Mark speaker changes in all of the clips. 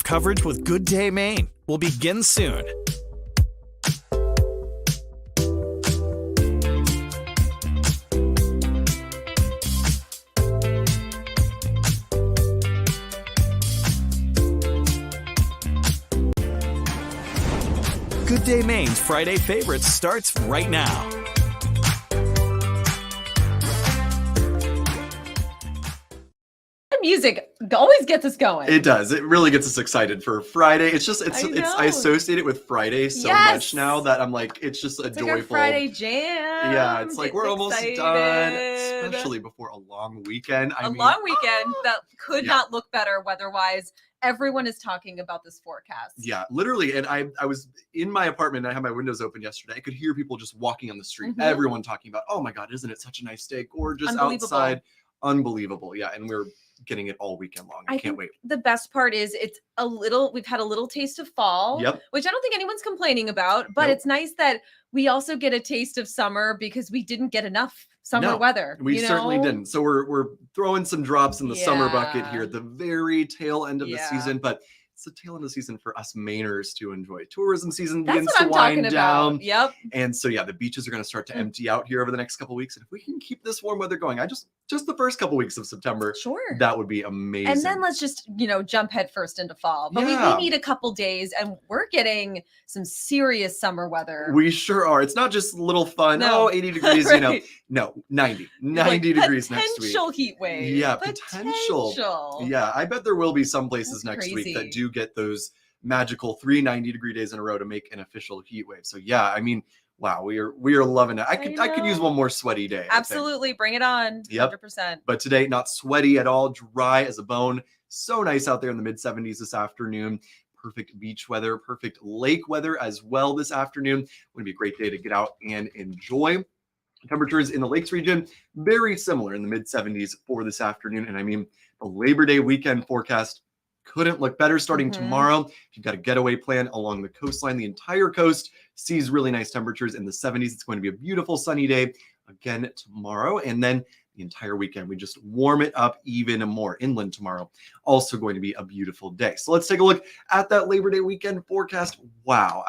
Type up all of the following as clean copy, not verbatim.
Speaker 1: exclusive coverage with Good Day Maine will begin soon. Good Day Maine's Friday Favorites starts right now.
Speaker 2: Music always gets us going.
Speaker 3: It does. It really gets us excited for Friday. I associate it with Friday so much now that I'm like, it's just a joyful
Speaker 2: like our Friday jam.
Speaker 3: Yeah, it's like we're almost done, especially before a long weekend.
Speaker 2: Long weekend that could not look better weather-wise. Everyone is talking about this forecast.
Speaker 3: Yeah, literally. And I was in my apartment. I had my windows open yesterday. I could hear people just walking on the street. Everyone talking about, oh my God, isn't it such a nice day? Gorgeous outside. Unbelievable. Yeah. And we're getting it all weekend long. I can't wait.
Speaker 2: The best part is we've had a little taste of fall, which I don't think anyone's complaining about, but it's nice that we also get a taste of summer because we didn't get enough summer weather.
Speaker 3: We certainly didn't. So we're throwing some drops in the summer bucket here at the very tail end of the season, but it's the tail end of the season for us Mainers to enjoy. Tourism season begins to wind down.
Speaker 2: Yep.
Speaker 3: And so, the beaches are going to start to empty out here over the next couple of weeks. And if we can keep this warm weather going, just the first couple weeks of September, that would be amazing.
Speaker 2: And then let's just, jump headfirst into fall. But we need a couple days, and we're getting some serious summer weather.
Speaker 3: We sure are. It's not just little fun. No. 80 degrees, No, 90 degrees next week.
Speaker 2: Potential heat wave.
Speaker 3: Yeah, potential. Yeah, I bet there will be some places next week that do get those magical 3 90-degree days in a row to make an official heat wave. So wow, we are loving it. I could use one more sweaty day.
Speaker 2: Absolutely, bring it on. 100%.
Speaker 3: But today, not sweaty at all, dry as a bone. So nice out there in the mid-70s this afternoon. Perfect beach weather, perfect lake weather as well this afternoon. Would be a great day to get out and enjoy. Temperatures in the lakes region, very similar in the mid-70s for this afternoon. And the Labor Day weekend forecast couldn't look better starting tomorrow. If you've got a getaway plan along the coastline, the entire coast sees really nice temperatures in the 70s. It's going to be a beautiful sunny day again tomorrow. And then the entire weekend, we just warm it up even more. Inland tomorrow, also going to be a beautiful day. So let's take a look at that Labor Day weekend forecast. Wow.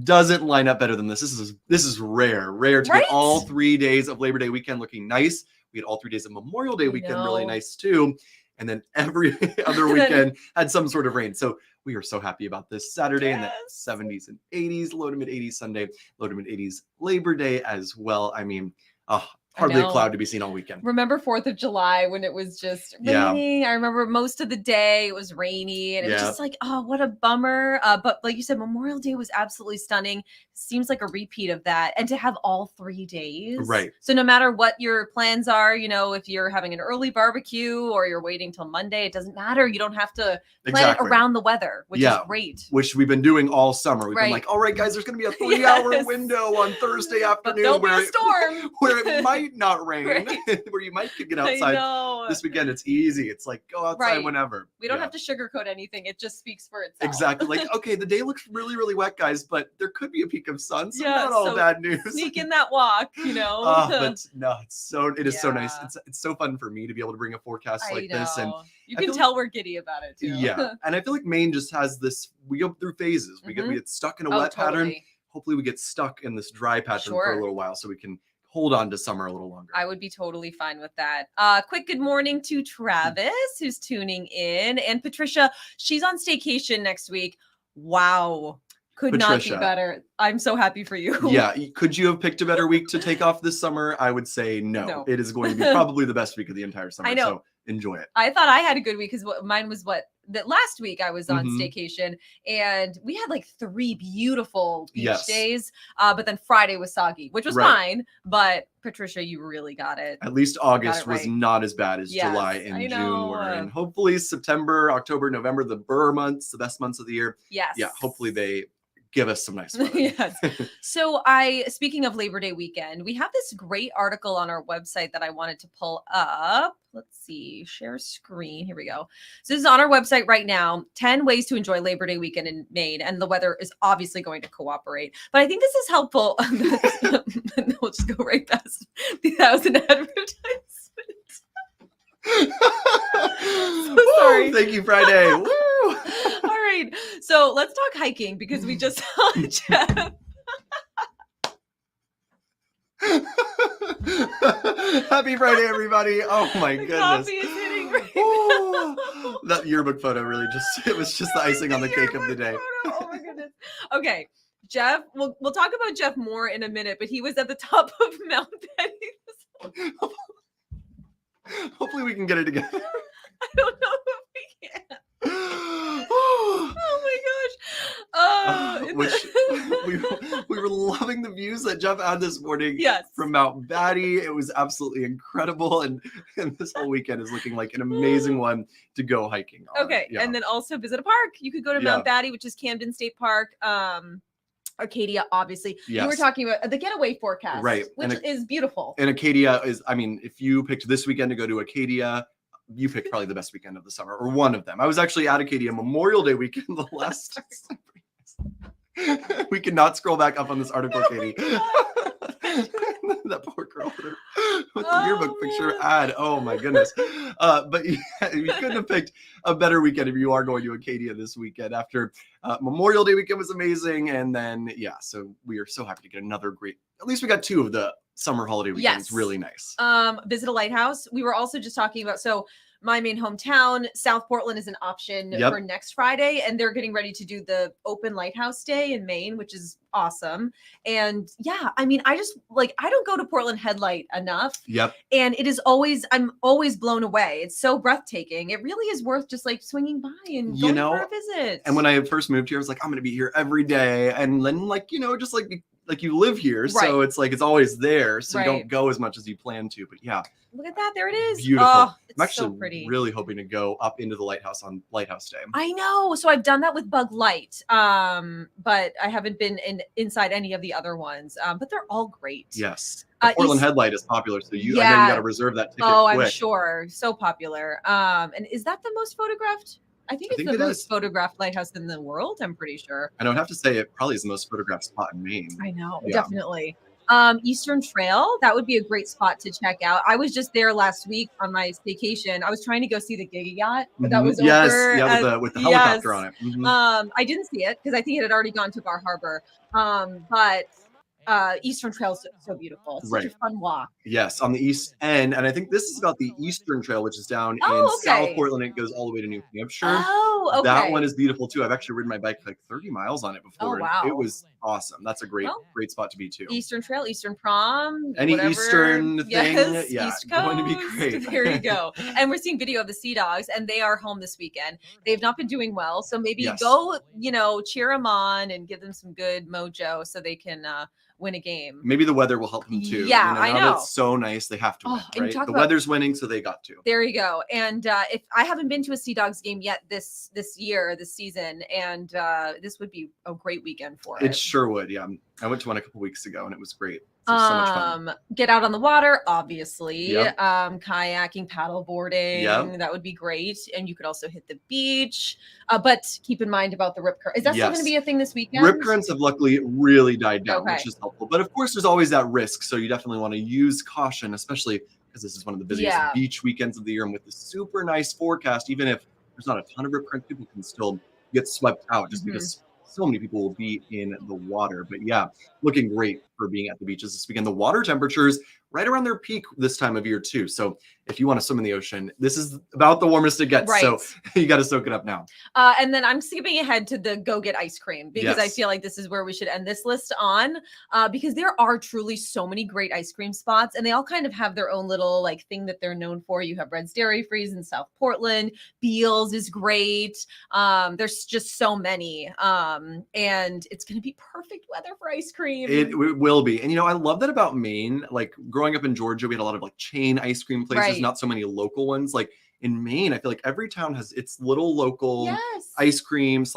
Speaker 3: Doesn't line up better than this. This is rare to get all 3 days of Labor Day weekend looking nice. We had all 3 days of Memorial Day weekend really nice too. And then every other weekend had some sort of rain. So we are so happy about this Saturday in the 70s and 80s, low to mid 80s Sunday, low to mid 80s Labor Day as well. Hardly a cloud to be seen all weekend.
Speaker 2: Remember 4th of July when it was just raining? I remember most of the day it was rainy and it was just like, oh, what a bummer. But like you said, Memorial Day was absolutely stunning. Seems like a repeat of that. And to have all 3 days.
Speaker 3: Right.
Speaker 2: So no matter what your plans are, if you're having an early barbecue or you're waiting till Monday, it doesn't matter. You don't have to plan it around the weather, which is great.
Speaker 3: Which we've been doing all summer. We've been like, all right, guys, there's going to be a 3-hour window on Thursday afternoon
Speaker 2: where a storm.
Speaker 3: where it might not rain, where you might get outside. This weekend, it's easy. It's like, go outside whenever.
Speaker 2: We don't have to sugarcoat anything. It just speaks for itself.
Speaker 3: Exactly. Like, okay, the day looks really, really wet, guys, but there could be a peak of sun, so not all bad news.
Speaker 2: Sneak in that walk,
Speaker 3: But no, it is so nice. It's so fun for me to be able to bring a forecast like this. And
Speaker 2: you can tell we're giddy about it too.
Speaker 3: Yeah. And I feel like Maine just has this, we go through phases. We get stuck in a wet pattern. Hopefully we get stuck in this dry pattern for a little while so we can hold on to summer a little longer.
Speaker 2: I would be totally fine with that. Quick good morning to Travis, who's tuning in. And Patricia, she's on staycation next week. Wow. Could
Speaker 3: Patricia,
Speaker 2: not be better. I'm so happy for you.
Speaker 3: Yeah. Could you have picked a better week to take off this summer? I would say no. It is going to be probably the best week of the entire summer. I know. So enjoy it.
Speaker 2: I thought I had a good week because mine was that last week I was on staycation and we had like 3 beautiful beach days. But then Friday was soggy, which was fine. But Patricia, you really got it.
Speaker 3: At least August was not as bad as July and June were. And hopefully September, October, November, the Burr months, the best months of the year.
Speaker 2: Yes.
Speaker 3: Yeah. Hopefully they give us some nice weather.
Speaker 2: Yes. So speaking of Labor Day weekend, we have this great article on our website that I wanted to pull up. Let's see, share screen. Here we go. So this is on our website right now, 10 ways to enjoy Labor Day weekend in Maine. And the weather is obviously going to cooperate, but I think this is helpful. We'll just go right past. That was an advertisement. So sorry.
Speaker 3: Woo, thank you, Friday. Woo.
Speaker 2: So let's talk hiking because we just saw Jeff.
Speaker 3: Happy Friday, everybody. Oh my
Speaker 2: The
Speaker 3: goodness.
Speaker 2: coffee is hitting right
Speaker 3: Oh, that yearbook photo really it was just the icing on the cake of the day.
Speaker 2: Photo. Oh my goodness. Okay. Jeff, we'll talk about Jeff more in a minute, but he was at the top of Mount Betty.
Speaker 3: Hopefully we can get it together.
Speaker 2: I don't know if we can. Oh my gosh.
Speaker 3: We were loving the views that Jeff had this morning
Speaker 2: Yes.
Speaker 3: from Mount Batty. It was absolutely incredible. And this whole weekend is looking like an amazing one to go hiking on.
Speaker 2: Okay.
Speaker 3: Yeah.
Speaker 2: And then also visit a park. You could go to Mount Batty, which is Camden State Park. Arcadia, obviously.
Speaker 3: Yes.
Speaker 2: You were talking about the getaway forecast,
Speaker 3: Right.
Speaker 2: which is beautiful.
Speaker 3: And Acadia is, I mean, if you picked this weekend to go to Acadia, you picked probably the best weekend of the summer, or one of them. I was actually at Acadia Memorial Day weekend the last. We cannot scroll back up on this article, Katie. That poor girl with the yearbook picture ad. Oh my goodness. But yeah, you couldn't have picked a better weekend if you are going to Acadia this weekend. After Memorial Day weekend was amazing. And then, yeah, so we are so happy to get another great, at least we got two of the summer holiday weekends.
Speaker 2: Yes.
Speaker 3: Really nice.
Speaker 2: Visit a lighthouse. We were also just talking about, so my Maine hometown, South Portland is an option for next Friday, and they're getting ready to do the open lighthouse day in Maine, which is awesome. And yeah, I mean, I just I don't go to Portland Headlight enough.
Speaker 3: Yep.
Speaker 2: And I'm always blown away. It's so breathtaking. It really is worth just swinging by and going for a visit.
Speaker 3: And when I first moved here, I was like, I'm going to be here every day. And then just you live here.
Speaker 2: Right.
Speaker 3: So it's it's always there. So
Speaker 2: Right.
Speaker 3: you don't go as much as you plan to, but yeah.
Speaker 2: Look at that. There it is.
Speaker 3: Beautiful.
Speaker 2: Oh, it's
Speaker 3: I'm actually
Speaker 2: so pretty.
Speaker 3: really hoping to go up into the lighthouse on Lighthouse Day.
Speaker 2: I know. So I've done that with Bug Light, but I haven't been inside any of the other ones. But they're all great.
Speaker 3: Yes. The Portland Headlight is popular, so I know you got to reserve that ticket.
Speaker 2: Oh,
Speaker 3: quick.
Speaker 2: I'm sure. So popular. And is that the most photographed? I think it's the most photographed lighthouse in the world. I'm pretty sure.
Speaker 3: And I would have to say it probably is the most photographed spot in Maine.
Speaker 2: I know,
Speaker 3: Yeah.
Speaker 2: definitely. Eastern Trail, that would be a great spot to check out. I was just there last week on my staycation. I was trying to go see the Giga Yacht, but that was over.
Speaker 3: Yeah, with the helicopter on it. Mm-hmm.
Speaker 2: I didn't see it because I think it had already gone to Bar Harbor. But Eastern Trail is so beautiful. It's such a fun walk.
Speaker 3: Yes, on the east end. And I think this is about the Eastern Trail, which is down in South Portland. It goes all the way to New Hampshire.
Speaker 2: Oh, okay.
Speaker 3: That one is beautiful too. I've actually ridden my bike 30 miles on it before.
Speaker 2: Oh, wow.
Speaker 3: It was awesome. That's a great spot to be too.
Speaker 2: Eastern Trail, Eastern Prom.
Speaker 3: Any
Speaker 2: whatever.
Speaker 3: Eastern thing.
Speaker 2: Yes,
Speaker 3: yeah,
Speaker 2: East Coast.
Speaker 3: Going to be great.
Speaker 2: There you go. And we're seeing video of the Sea Dogs, and they are home this weekend. They've not been doing well. So maybe go, cheer them on and give them some good mojo so they can win a game.
Speaker 3: Maybe the weather will help them too.
Speaker 2: Yeah, I know.
Speaker 3: It's so nice. They have to win, right? The weather's winning, so they got to.
Speaker 2: There you go. And if I haven't been to a Sea Dogs game yet this season, and this would be a great weekend for it.
Speaker 3: It sure would. Yeah, I went to one a couple weeks ago, and it was great. So much fun.
Speaker 2: Get out on the water, obviously.
Speaker 3: Yep.
Speaker 2: Kayaking, paddle boarding.
Speaker 3: Yep.
Speaker 2: That would be great. And you could also hit the beach. But keep in mind about the rip current. Is that still going to be a thing this weekend?
Speaker 3: Rip currents have luckily really died down, which is helpful. But of course, there's always that risk. So you definitely want to use caution, especially because this is one of the busiest beach weekends of the year. And with the super nice forecast, even if there's not a ton of rip currents, people can still get swept out just because so many people will be in the water. But yeah, looking great for being at the beaches this weekend. The water temperatures right around their peak this time of year too. So if you want to swim in the ocean, this is about the warmest it gets. Right. So you got to soak it up now.
Speaker 2: And then I'm skipping ahead to the go get ice cream because I feel like this is where we should end this list on because there are truly so many great ice cream spots and they all kind of have their own little thing that they're known for. You have Red's Dairy Freeze in South Portland. Beals is great. There's just so many. And it's going to be perfect weather for ice cream.
Speaker 3: It will be. And I love that about Maine. Growing up in Georgia, we had a lot of chain ice cream places, not so many local ones. In Maine, I feel like every town has its little local ice cream /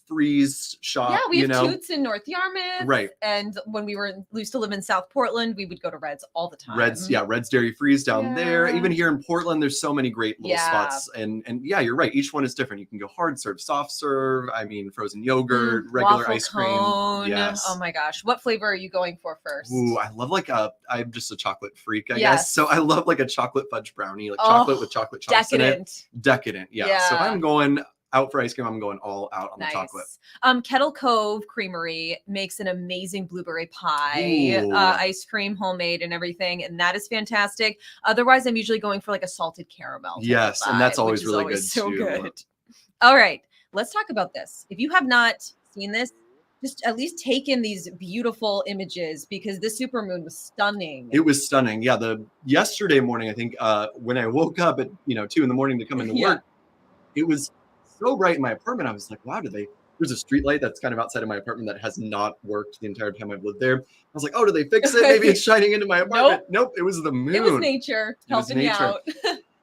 Speaker 3: freeze shop.
Speaker 2: Yeah, we have Toots in North Yarmouth.
Speaker 3: Right.
Speaker 2: And when we used to live in South Portland, we would go to Red's all the time.
Speaker 3: Red's Dairy Freeze down there. Even here in Portland, there's so many great little spots. And yeah, you're right. Each one is different. You can go hard serve, soft serve. I mean, frozen yogurt, regular
Speaker 2: waffle
Speaker 3: ice cream.
Speaker 2: Cone.
Speaker 3: Yes.
Speaker 2: Oh my gosh. What flavor are you going for first?
Speaker 3: Ooh, I love I'm just a chocolate freak, I guess. So I love a chocolate fudge brownie, chocolate with chocolate chunks in it. Decadent. Yeah. So I'm going out for ice cream, I'm going all out on the chocolate.
Speaker 2: Kettle Cove Creamery makes an amazing blueberry pie,
Speaker 3: Ooh.
Speaker 2: ice cream, homemade and everything, and that is fantastic. Otherwise, I'm usually going for like a salted caramel. type of
Speaker 3: Yes, and that's
Speaker 2: vibe,
Speaker 3: always
Speaker 2: which is
Speaker 3: really
Speaker 2: always
Speaker 3: good
Speaker 2: so
Speaker 3: too.
Speaker 2: good. All right, let's talk about this. If you have not seen this, just at least take in these beautiful images because this supermoon was stunning.
Speaker 3: It was stunning. Yeah, the yesterday morning, I think, when I woke up at 2 in the morning to come into
Speaker 2: Yeah.
Speaker 3: work, it was so bright in my apartment. I was like, wow, there's a street light that's kind of outside of my apartment that has not worked the entire time I've lived there. I was like, oh, did they fix it? Maybe it's shining into my apartment. Nope, it was the moon.
Speaker 2: It was nature helping you out.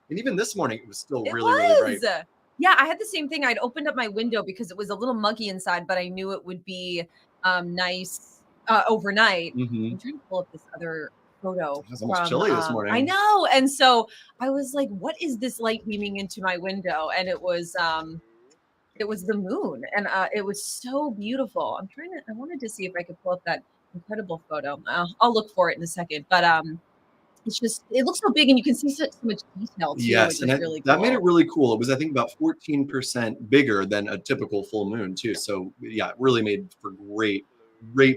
Speaker 3: And even this morning, it was still
Speaker 2: It
Speaker 3: really, really bright.
Speaker 2: was. Yeah, I had the same thing. I'd opened up my window because it was a little muggy inside, but I knew it would be nice overnight.
Speaker 3: Mhm.
Speaker 2: I'm trying to pull up this other photo.
Speaker 3: It was almost chilly this morning.
Speaker 2: I know. And so I was like, what is this light beaming into my window? And it was the moon. And it was so beautiful. I wanted to see if I could pull up that incredible photo. I'll look for it in a second. But it looks so big and you can see so much detail too.
Speaker 3: Yes,
Speaker 2: which
Speaker 3: and
Speaker 2: is really cool.
Speaker 3: that made it really cool. It was, I think, about 14% bigger than a typical full moon too. So yeah, it really made for great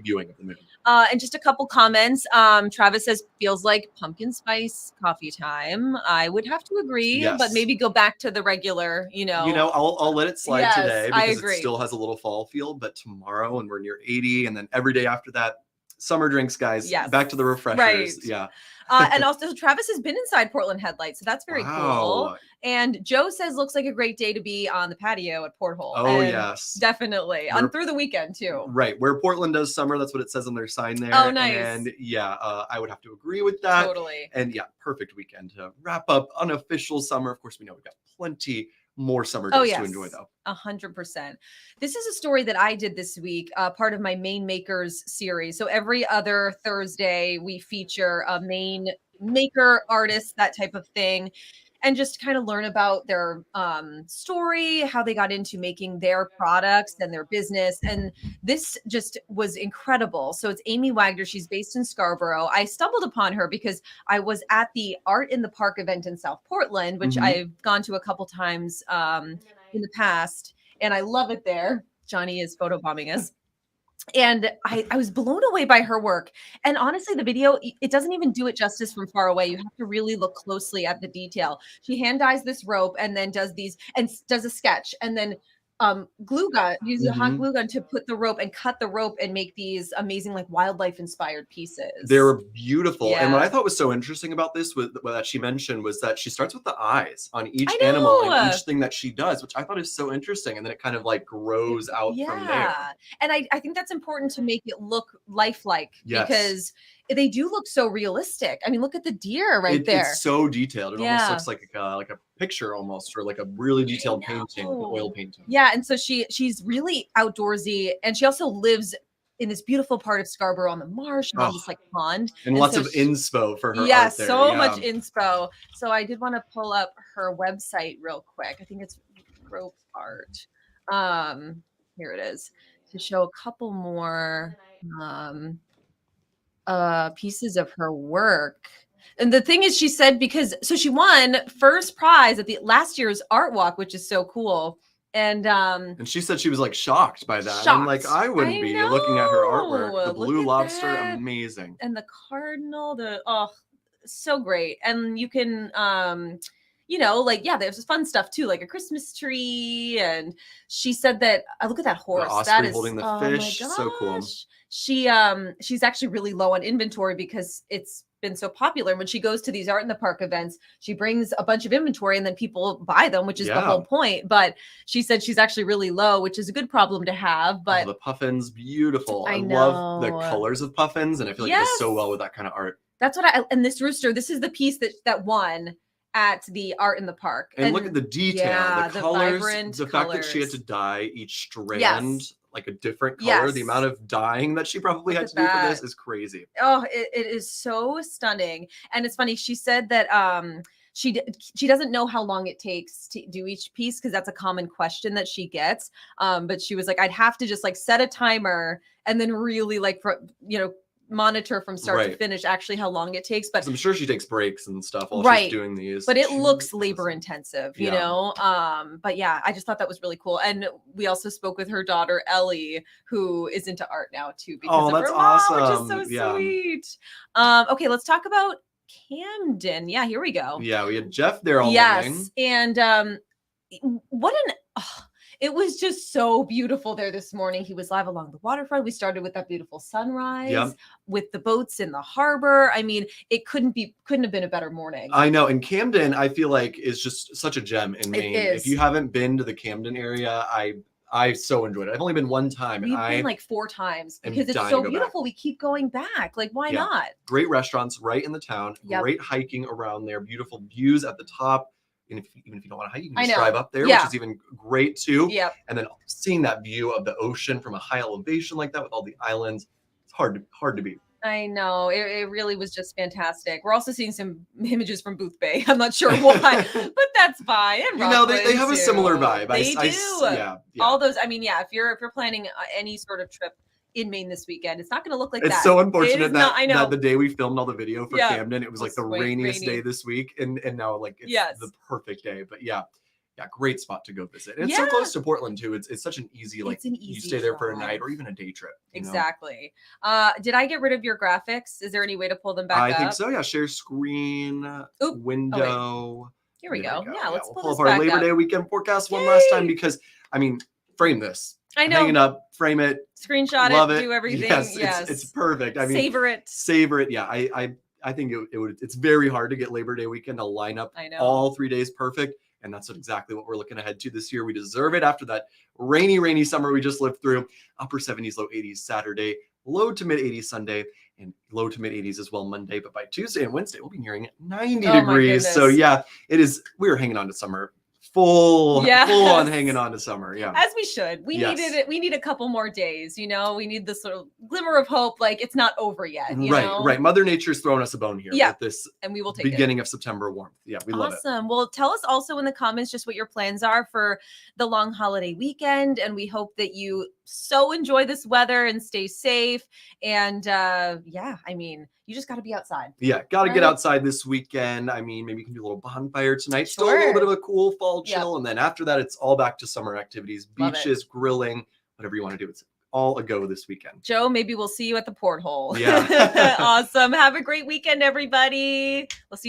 Speaker 3: viewing of the moon.
Speaker 2: And just a couple comments. Travis says, feels like pumpkin spice coffee time. I would have to agree, but
Speaker 3: Yes.
Speaker 2: maybe go back to the regular,
Speaker 3: I'll let it slide
Speaker 2: Yes,
Speaker 3: today
Speaker 2: I
Speaker 3: because
Speaker 2: agree.
Speaker 3: it still has a little fall feel, but tomorrow when we're near 80 and then every day after that, summer drinks, guys.
Speaker 2: Yes.
Speaker 3: Back to the refreshers.
Speaker 2: Right.
Speaker 3: Yeah.
Speaker 2: And also Travis has been inside Portland Headlights, so that's very cool.
Speaker 3: Wow.
Speaker 2: And Joe says looks like a great day to be on the patio at Porthole.
Speaker 3: Oh,
Speaker 2: And
Speaker 3: yes.
Speaker 2: definitely.
Speaker 3: We're-
Speaker 2: And through the weekend too.
Speaker 3: Right. Where Portland does summer, that's what it says on their sign there.
Speaker 2: Oh, nice.
Speaker 3: And yeah, I would have to agree with that.
Speaker 2: Totally.
Speaker 3: And yeah, perfect weekend to wrap up unofficial summer. Of course, we know we've got plenty more summer days to enjoy though.
Speaker 2: 100%. This is a story that I did this week, part of my Maine Makers series. So every other Thursday, we feature a Maine maker, artist, that type of thing, and just kind of learn about their story, how they got into making their products and their business. And this just was incredible. So it's Amy Wagner. She's based in Scarborough. I stumbled upon her because I was at the Art in the Park event in South Portland, which
Speaker 3: Mhm.
Speaker 2: I've gone to a couple times in the past, and I love it there. Johnny is photobombing us. And I was blown away by her work. And honestly, the video, it doesn't even do it justice from far away. You have to really look closely at the detail. She hand dyes this rope and then does a sketch and then glue gun, uses a hot
Speaker 3: Mhm.
Speaker 2: glue gun to put the rope and cut the rope and make these amazing like wildlife inspired pieces.
Speaker 3: They were beautiful. And what
Speaker 2: Yeah.
Speaker 3: I thought was so interesting about this was what that she mentioned was that she starts with the eyes on each
Speaker 2: I
Speaker 3: animal
Speaker 2: know.
Speaker 3: and each thing that she does, which I thought is so interesting. And then it kind of like grows out from there.
Speaker 2: And I think that's important to make it look lifelike
Speaker 3: Yes.
Speaker 2: because they do look so realistic. I mean, look at the deer right there.
Speaker 3: It's so detailed. It
Speaker 2: Yeah.
Speaker 3: almost looks like a picture almost, or like a really detailed painting, like an oil painting.
Speaker 2: Yeah, and so she's really outdoorsy, and she also lives in this beautiful part of Scarborough on the marsh and on this like pond.
Speaker 3: And lots
Speaker 2: so
Speaker 3: of inspo for her
Speaker 2: Yeah,
Speaker 3: art there.
Speaker 2: so
Speaker 3: Yeah.
Speaker 2: much inspo. So I did want to pull up her website real quick. I think it's rope art. Here it is to show a couple more pieces of her work. And the thing is, she said so she won first prize at the last year's art walk, which is so cool. And
Speaker 3: she said she was like shocked by that. I'm like,
Speaker 2: Shocked.
Speaker 3: I wouldn't
Speaker 2: I
Speaker 3: be looking at her artwork. The
Speaker 2: know.
Speaker 3: blue
Speaker 2: Look at
Speaker 3: lobster,
Speaker 2: that.
Speaker 3: amazing.
Speaker 2: and the cardinal, so great. And you can there's fun stuff too, like a Christmas tree. And she said that look at that horse.
Speaker 3: osprey
Speaker 2: That is
Speaker 3: holding the
Speaker 2: oh
Speaker 3: fish,
Speaker 2: my
Speaker 3: so cool.
Speaker 2: gosh. She's actually really low on inventory because it's been so popular. When she goes to these Art in the Park events, she brings a bunch of inventory and then people buy them, which is the whole point. But she said she's actually really low, which is a good problem to have. But
Speaker 3: the puffins, beautiful.
Speaker 2: I
Speaker 3: love the
Speaker 2: know.
Speaker 3: colors of puffins, and I feel like it goes so well with that kind of art.
Speaker 2: That's what and this rooster, this is the piece that won at the Art in the Park.
Speaker 3: And look at the detail,
Speaker 2: yeah,
Speaker 3: the colors,
Speaker 2: vibrant
Speaker 3: the fact that she had
Speaker 2: colors.
Speaker 3: to dye each strand
Speaker 2: Yes.
Speaker 3: like a different color.
Speaker 2: Yes.
Speaker 3: The amount of dyeing that she probably
Speaker 2: Look
Speaker 3: had
Speaker 2: at
Speaker 3: to do for
Speaker 2: that.
Speaker 3: this is crazy.
Speaker 2: Oh, it is so stunning. And it's funny. She said that she doesn't know how long it takes to do each piece because that's a common question that she gets. But she was like, I'd have to just like set a timer and then really monitor from start to
Speaker 3: Right.
Speaker 2: finish actually how long it takes, but
Speaker 3: 'Cause I'm sure she takes breaks and stuff while
Speaker 2: Right.
Speaker 3: she's doing these.
Speaker 2: but it
Speaker 3: She-
Speaker 2: looks labor intensive, you
Speaker 3: Yeah.
Speaker 2: know. But yeah, I just thought that was really cool. And we also spoke with her daughter Ellie, who is into art now too, because
Speaker 3: Oh,
Speaker 2: of
Speaker 3: that's
Speaker 2: her mom, which is
Speaker 3: awesome.
Speaker 2: so
Speaker 3: Yeah.
Speaker 2: sweet. Okay, let's talk about Camden. Yeah, here we go.
Speaker 3: Yeah, we had Jeff there all
Speaker 2: Yes,
Speaker 3: morning.
Speaker 2: and what an it was just so beautiful there this morning. He was live along the waterfront. We started with that beautiful sunrise
Speaker 3: Yep.
Speaker 2: with the boats in the harbor. I mean, it couldn't have been a better morning.
Speaker 3: I know, and Camden, I feel like is just such a gem in Maine.
Speaker 2: is.
Speaker 3: If you haven't been to the Camden area, I so enjoyed it. I've only been one time, and
Speaker 2: We've
Speaker 3: I
Speaker 2: been like 4 times
Speaker 3: am
Speaker 2: because it's
Speaker 3: dying
Speaker 2: so
Speaker 3: to go back.
Speaker 2: beautiful. We keep going back. Like, why
Speaker 3: Yeah.
Speaker 2: not?
Speaker 3: Great restaurants right in the town,
Speaker 2: Yep.
Speaker 3: great hiking around there, beautiful views at the top. And even if you don't want to hike, you can
Speaker 2: I
Speaker 3: just
Speaker 2: know.
Speaker 3: drive up there,
Speaker 2: Yeah.
Speaker 3: which is even great too.
Speaker 2: Yep.
Speaker 3: And then seeing that view of the ocean from a high elevation like that with all the islands, it's hard to beat.
Speaker 2: I know. It really was just fantastic. We're also seeing some images from Booth Bay. I'm not sure why, but that's fine. And
Speaker 3: You know, they
Speaker 2: Rockland,
Speaker 3: have a similar
Speaker 2: too.
Speaker 3: vibe.
Speaker 2: They do.
Speaker 3: Yeah.
Speaker 2: All those. I mean, yeah. If you're planning any sort of trip in Maine this weekend, it's not going to look like
Speaker 3: It's
Speaker 2: that.
Speaker 3: so
Speaker 2: It
Speaker 3: unfortunate
Speaker 2: is not- I know.
Speaker 3: that the day we filmed all the video for
Speaker 2: Yeah.
Speaker 3: Camden, it was like the
Speaker 2: was
Speaker 3: rainiest
Speaker 2: rainy.
Speaker 3: day this week, and now like it's
Speaker 2: Yes.
Speaker 3: the perfect day. But yeah, great spot to go visit. And it's so
Speaker 2: Yeah.
Speaker 3: close to Portland too. It's such an easy
Speaker 2: It's an
Speaker 3: you
Speaker 2: easy
Speaker 3: stay there for a
Speaker 2: drive.
Speaker 3: night or even a day trip. you know?
Speaker 2: Exactly. Did I get rid of your graphics? Is there any way to pull them back
Speaker 3: I
Speaker 2: up?
Speaker 3: think so. Yeah, share screen, window.
Speaker 2: Here we
Speaker 3: There
Speaker 2: go. Yeah, let's
Speaker 3: we'll
Speaker 2: pull
Speaker 3: pull
Speaker 2: this
Speaker 3: up our
Speaker 2: back
Speaker 3: Labor
Speaker 2: up.
Speaker 3: Day weekend forecast one last time
Speaker 2: Yay!
Speaker 3: because I mean, frame this.
Speaker 2: I know.
Speaker 3: Hang it up, frame it,
Speaker 2: Screenshot
Speaker 3: love
Speaker 2: it,
Speaker 3: it.
Speaker 2: do everything.
Speaker 3: Yes,
Speaker 2: Yes.
Speaker 3: it's perfect. I mean,
Speaker 2: Savor it.
Speaker 3: savor it. Yeah, I think it would. It's very hard to get Labor Day weekend to line up
Speaker 2: I know.
Speaker 3: all 3 days perfect, and that's exactly what we're looking ahead to this year. We deserve it after that rainy summer we just lived through. Upper 70s, low 80s Saturday, low to mid 80s Sunday, and low to mid 80s as well Monday. But by Tuesday and Wednesday, we'll be nearing 90
Speaker 2: Oh my
Speaker 3: degrees. So
Speaker 2: goodness.
Speaker 3: yeah, it is. We're hanging on to summer. Full on
Speaker 2: Yes.
Speaker 3: hanging on to summer. Yeah.
Speaker 2: As we should. We
Speaker 3: Yes.
Speaker 2: needed it. We need a couple more days, you know. We need this sort of glimmer of hope, like it's not over yet. You know?
Speaker 3: Right. Mother Nature's throwing us a bone here
Speaker 2: Yeah.
Speaker 3: with this
Speaker 2: And we will take it.
Speaker 3: beginning of September warmth. Yeah, we love it.
Speaker 2: Awesome. Well, tell us also in the comments just what your plans are for the long holiday weekend. And we hope that you so enjoy this weather and stay safe. And yeah, I mean, you just got to be outside.
Speaker 3: Yeah, got to get
Speaker 2: Right.
Speaker 3: outside this weekend. I mean, maybe you can do a little bonfire tonight. Still a little
Speaker 2: Sure.
Speaker 3: bit of a cool fall
Speaker 2: Yep.
Speaker 3: chill. And then after that, it's all back to summer activities,
Speaker 2: Love it.
Speaker 3: beaches, grilling, whatever you want to do. It's all a go this weekend.
Speaker 2: Joe, maybe we'll see you at the porthole.
Speaker 3: Yeah.
Speaker 2: Awesome. Have a great weekend, everybody. We'll see you